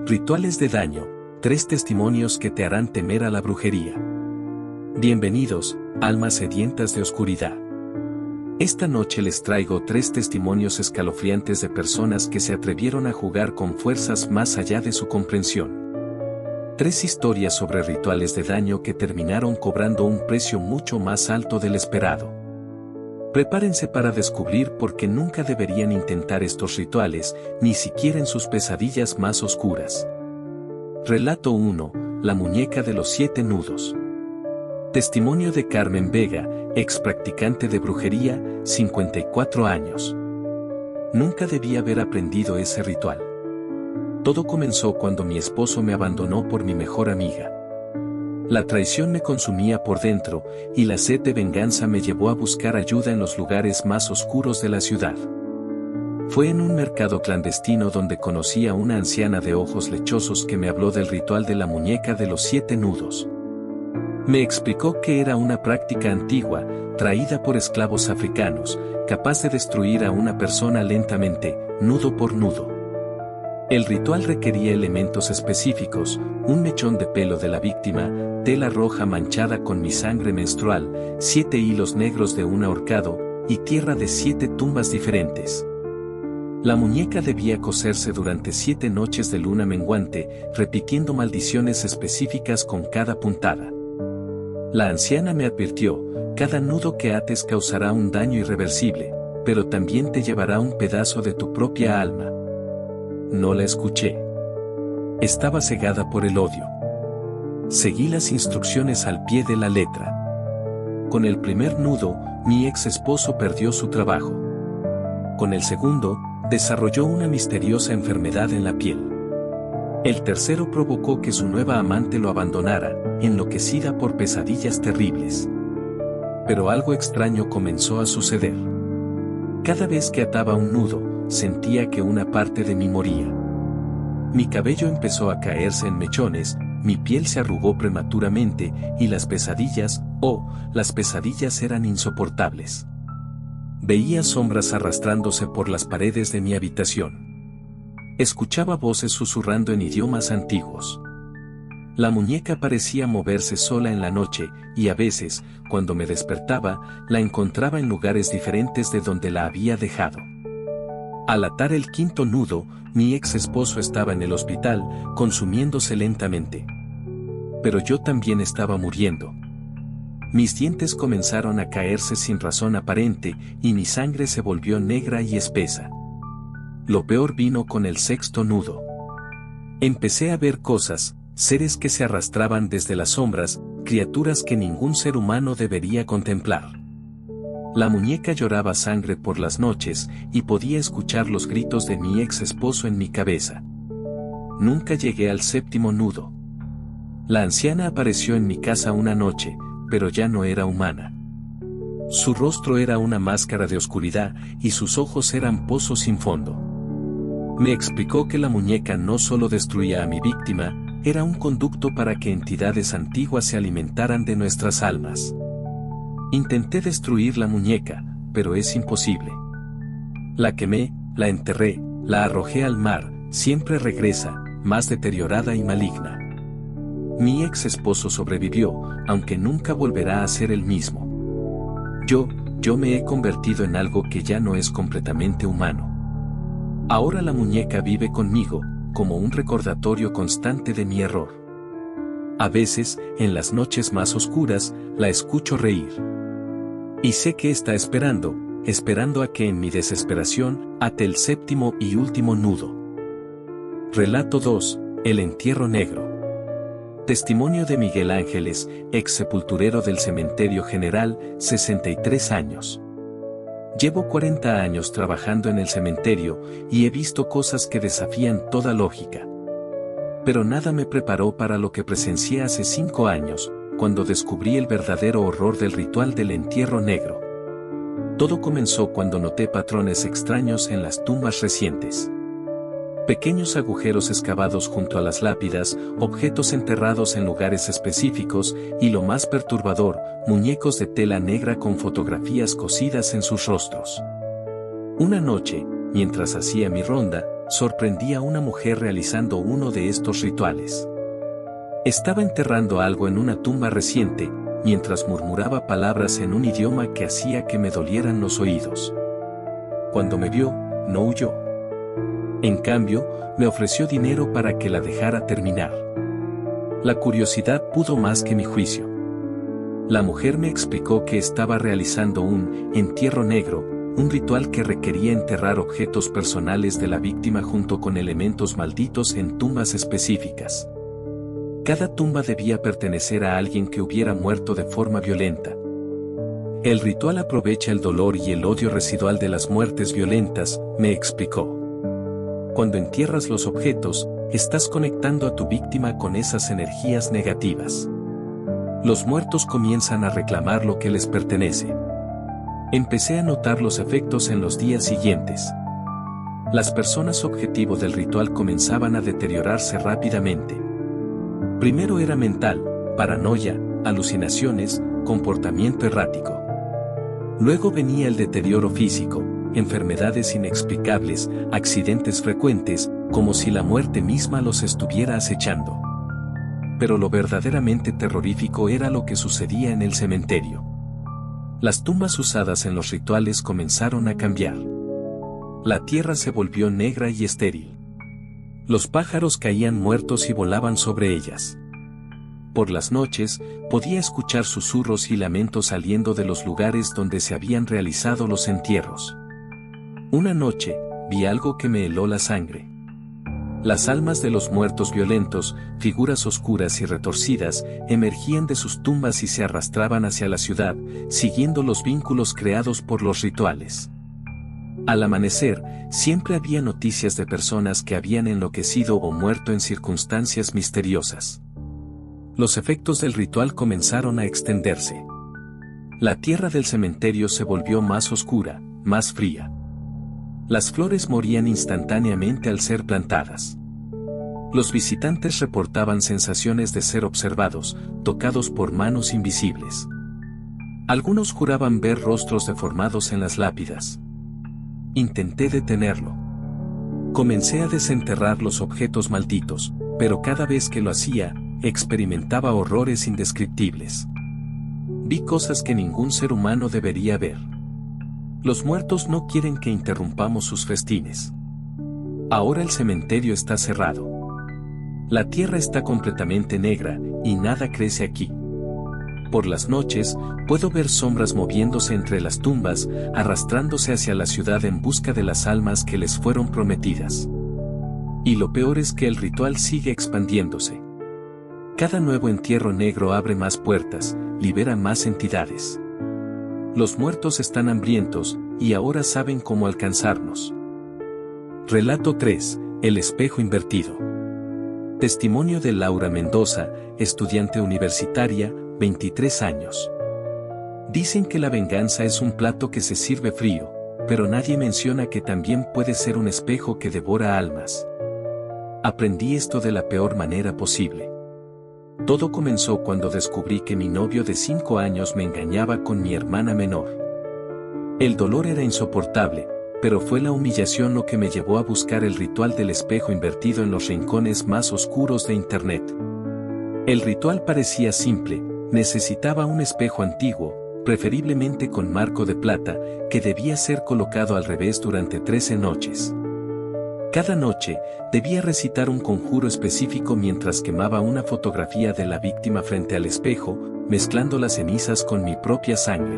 Rituales de daño, 3 testimonios que te harán temer a la brujería. Bienvenidos, almas sedientas de oscuridad. Esta noche les traigo 3 testimonios escalofriantes de personas que se atrevieron a jugar con fuerzas más allá de su comprensión. 3 historias sobre rituales de daño que terminaron cobrando un precio mucho más alto del esperado. Prepárense para descubrir por qué nunca deberían intentar estos rituales, ni siquiera en sus pesadillas más oscuras. Relato 1. La muñeca de los 7 nudos. Testimonio de Carmen Vega, ex practicante de brujería, 54 años. Nunca debí haber aprendido ese ritual. Todo comenzó cuando mi esposo me abandonó por mi mejor amiga. La traición me consumía por dentro, y la sed de venganza me llevó a buscar ayuda en los lugares más oscuros de la ciudad. Fue en un mercado clandestino donde conocí a una anciana de ojos lechosos que me habló del ritual de la muñeca de los 7 nudos. Me explicó que era una práctica antigua, traída por esclavos africanos, capaz de destruir a una persona lentamente, nudo por nudo. El ritual requería elementos específicos, un mechón de pelo de la víctima, tela roja manchada con mi sangre menstrual, 7 hilos negros de un ahorcado, y tierra de 7 tumbas diferentes. La muñeca debía coserse durante 7 noches de luna menguante, repitiendo maldiciones específicas con cada puntada. La anciana me advirtió, cada nudo que ates causará un daño irreversible, pero también te llevará un pedazo de tu propia alma. No la escuché. Estaba cegada por el odio. Seguí las instrucciones al pie de la letra. Con el primer nudo, mi ex esposo perdió su trabajo. Con el segundo, desarrolló una misteriosa enfermedad en la piel. El tercero provocó que su nueva amante lo abandonara, enloquecida por pesadillas terribles. Pero algo extraño comenzó a suceder. Cada vez que ataba un nudo, sentía que una parte de mí moría. Mi cabello empezó a caerse en mechones, mi piel se arrugó prematuramente, y las pesadillas eran insoportables. Veía sombras arrastrándose por las paredes de mi habitación. Escuchaba voces susurrando en idiomas antiguos. La muñeca parecía moverse sola en la noche, y a veces, cuando me despertaba, la encontraba en lugares diferentes de donde la había dejado. Al atar el quinto nudo, mi ex esposo estaba en el hospital, consumiéndose lentamente. Pero yo también estaba muriendo. Mis dientes comenzaron a caerse sin razón aparente, y mi sangre se volvió negra y espesa. Lo peor vino con el sexto nudo. Empecé a ver cosas, seres que se arrastraban desde las sombras, criaturas que ningún ser humano debería contemplar. La muñeca lloraba sangre por las noches, y podía escuchar los gritos de mi ex esposo en mi cabeza. Nunca llegué al séptimo nudo. La anciana apareció en mi casa una noche, pero ya no era humana. Su rostro era una máscara de oscuridad, y sus ojos eran pozos sin fondo. Me explicó que la muñeca no solo destruía a mi víctima, era un conducto para que entidades antiguas se alimentaran de nuestras almas. Intenté destruir la muñeca, pero es imposible. La quemé, la enterré, la arrojé al mar, siempre regresa, más deteriorada y maligna. Mi ex esposo sobrevivió, aunque nunca volverá a ser el mismo. Yo me he convertido en algo que ya no es completamente humano. Ahora la muñeca vive conmigo, como un recordatorio constante de mi error. A veces, en las noches más oscuras, la escucho reír. Y sé que está esperando a que en mi desesperación, ate el séptimo y último nudo. Relato 2. El entierro negro. Testimonio de Miguel Ángeles, ex sepulturero del Cementerio General, 63 años. Llevo 40 años trabajando en el cementerio, y he visto cosas que desafían toda lógica. Pero nada me preparó para lo que presencié hace 5 años, cuando descubrí el verdadero horror del ritual del entierro negro. Todo comenzó cuando noté patrones extraños en las tumbas recientes. Pequeños agujeros excavados junto a las lápidas, objetos enterrados en lugares específicos, y lo más perturbador, muñecos de tela negra con fotografías cosidas en sus rostros. Una noche, mientras hacía mi ronda, sorprendí a una mujer realizando uno de estos rituales. Estaba enterrando algo en una tumba reciente, mientras murmuraba palabras en un idioma que hacía que me dolieran los oídos. Cuando me vio, no huyó. En cambio, me ofreció dinero para que la dejara terminar. La curiosidad pudo más que mi juicio. La mujer me explicó que estaba realizando un entierro negro, un ritual que requería enterrar objetos personales de la víctima junto con elementos malditos en tumbas específicas. Cada tumba debía pertenecer a alguien que hubiera muerto de forma violenta. El ritual aprovecha el dolor y el odio residual de las muertes violentas, me explicó. Cuando entierras los objetos, estás conectando a tu víctima con esas energías negativas. Los muertos comienzan a reclamar lo que les pertenece. Empecé a notar los efectos en los días siguientes. Las personas objetivo del ritual comenzaban a deteriorarse rápidamente. Primero era mental, paranoia, alucinaciones, comportamiento errático. Luego venía el deterioro físico, enfermedades inexplicables, accidentes frecuentes, como si la muerte misma los estuviera acechando. Pero lo verdaderamente terrorífico era lo que sucedía en el cementerio. Las tumbas usadas en los rituales comenzaron a cambiar. La tierra se volvió negra y estéril. Los pájaros caían muertos y volaban sobre ellas. Por las noches, podía escuchar susurros y lamentos saliendo de los lugares donde se habían realizado los entierros. Una noche, vi algo que me heló la sangre. Las almas de los muertos violentos, figuras oscuras y retorcidas, emergían de sus tumbas y se arrastraban hacia la ciudad, siguiendo los vínculos creados por los rituales. Al amanecer, siempre había noticias de personas que habían enloquecido o muerto en circunstancias misteriosas. Los efectos del ritual comenzaron a extenderse. La tierra del cementerio se volvió más oscura, más fría. Las flores morían instantáneamente al ser plantadas. Los visitantes reportaban sensaciones de ser observados, tocados por manos invisibles. Algunos juraban ver rostros deformados en las lápidas. Intenté detenerlo. Comencé a desenterrar los objetos malditos, pero cada vez que lo hacía, experimentaba horrores indescriptibles. Vi cosas que ningún ser humano debería ver. Los muertos no quieren que interrumpamos sus festines. Ahora el cementerio está cerrado. La tierra está completamente negra, y nada crece aquí. Por las noches, puedo ver sombras moviéndose entre las tumbas, arrastrándose hacia la ciudad en busca de las almas que les fueron prometidas. Y lo peor es que el ritual sigue expandiéndose. Cada nuevo entierro negro abre más puertas, libera más entidades. Los muertos están hambrientos, y ahora saben cómo alcanzarnos. Relato 3. El espejo invertido. Testimonio de Laura Mendoza, estudiante universitaria, 23 años. Dicen que la venganza es un plato que se sirve frío, pero nadie menciona que también puede ser un espejo que devora almas. Aprendí esto de la peor manera posible. Todo comenzó cuando descubrí que mi novio de 5 años me engañaba con mi hermana menor. El dolor era insoportable, pero fue la humillación lo que me llevó a buscar el ritual del espejo invertido en los rincones más oscuros de Internet. El ritual parecía simple, necesitaba un espejo antiguo, preferiblemente con marco de plata, que debía ser colocado al revés durante 13 noches. Cada noche, debía recitar un conjuro específico mientras quemaba una fotografía de la víctima frente al espejo, mezclando las cenizas con mi propia sangre.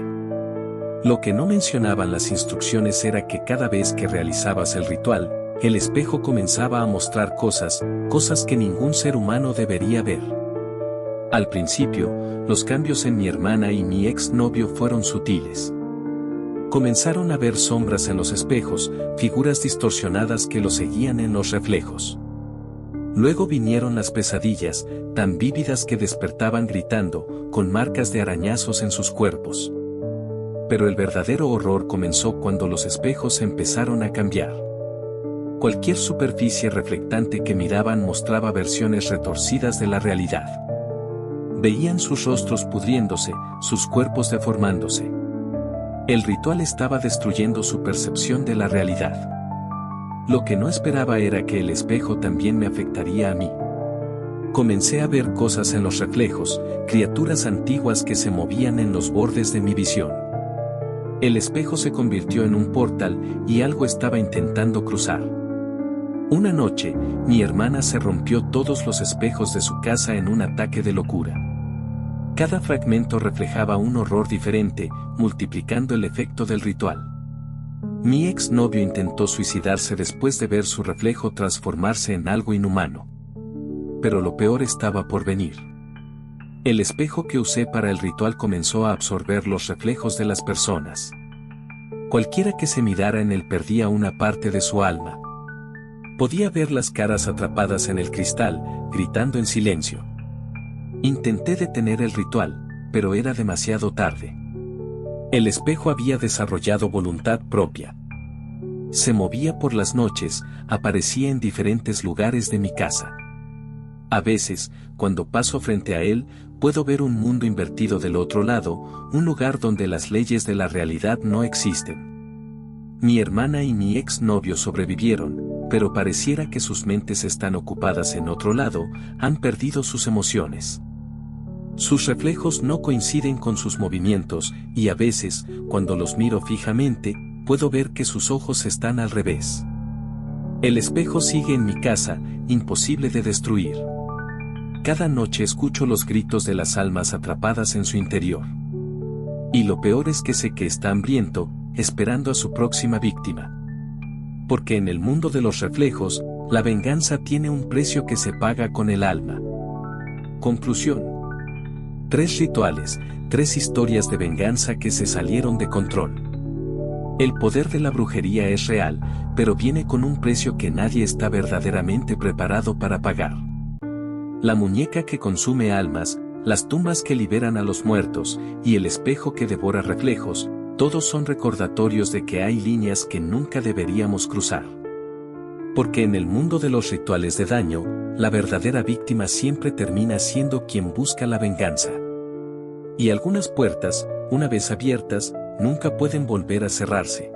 Lo que no mencionaban las instrucciones era que cada vez que realizabas el ritual, el espejo comenzaba a mostrar cosas que ningún ser humano debería ver. Al principio, los cambios en mi hermana y mi exnovio fueron sutiles. Comenzaron a ver sombras en los espejos, figuras distorsionadas que lo seguían en los reflejos. Luego vinieron las pesadillas, tan vívidas que despertaban gritando, con marcas de arañazos en sus cuerpos. Pero el verdadero horror comenzó cuando los espejos empezaron a cambiar. Cualquier superficie reflectante que miraban mostraba versiones retorcidas de la realidad. Veían sus rostros pudriéndose, sus cuerpos deformándose. El ritual estaba destruyendo su percepción de la realidad. Lo que no esperaba era que el espejo también me afectaría a mí. Comencé a ver cosas en los reflejos, criaturas antiguas que se movían en los bordes de mi visión. El espejo se convirtió en un portal y algo estaba intentando cruzar. Una noche, mi hermana se rompió todos los espejos de su casa en un ataque de locura. Cada fragmento reflejaba un horror diferente, multiplicando el efecto del ritual. Mi exnovio intentó suicidarse después de ver su reflejo transformarse en algo inhumano. Pero lo peor estaba por venir. El espejo que usé para el ritual comenzó a absorber los reflejos de las personas. Cualquiera que se mirara en él perdía una parte de su alma. Podía ver las caras atrapadas en el cristal, gritando en silencio. Intenté detener el ritual, pero era demasiado tarde. El espejo había desarrollado voluntad propia. Se movía por las noches, aparecía en diferentes lugares de mi casa. A veces, cuando paso frente a él, puedo ver un mundo invertido del otro lado, un lugar donde las leyes de la realidad no existen. Mi hermana y mi exnovio sobrevivieron, pero pareciera que sus mentes están ocupadas en otro lado, han perdido sus emociones. Sus reflejos no coinciden con sus movimientos, y a veces, cuando los miro fijamente, puedo ver que sus ojos están al revés. El espejo sigue en mi casa, imposible de destruir. Cada noche escucho los gritos de las almas atrapadas en su interior. Y lo peor es que sé que está hambriento, esperando a su próxima víctima. Porque en el mundo de los reflejos, la venganza tiene un precio que se paga con el alma. Conclusión. 3 rituales, 3 historias de venganza que se salieron de control. El poder de la brujería es real, pero viene con un precio que nadie está verdaderamente preparado para pagar. La muñeca que consume almas, las tumbas que liberan a los muertos, y el espejo que devora reflejos, todos son recordatorios de que hay líneas que nunca deberíamos cruzar. Porque en el mundo de los rituales de daño, la verdadera víctima siempre termina siendo quien busca la venganza. Y algunas puertas, una vez abiertas, nunca pueden volver a cerrarse.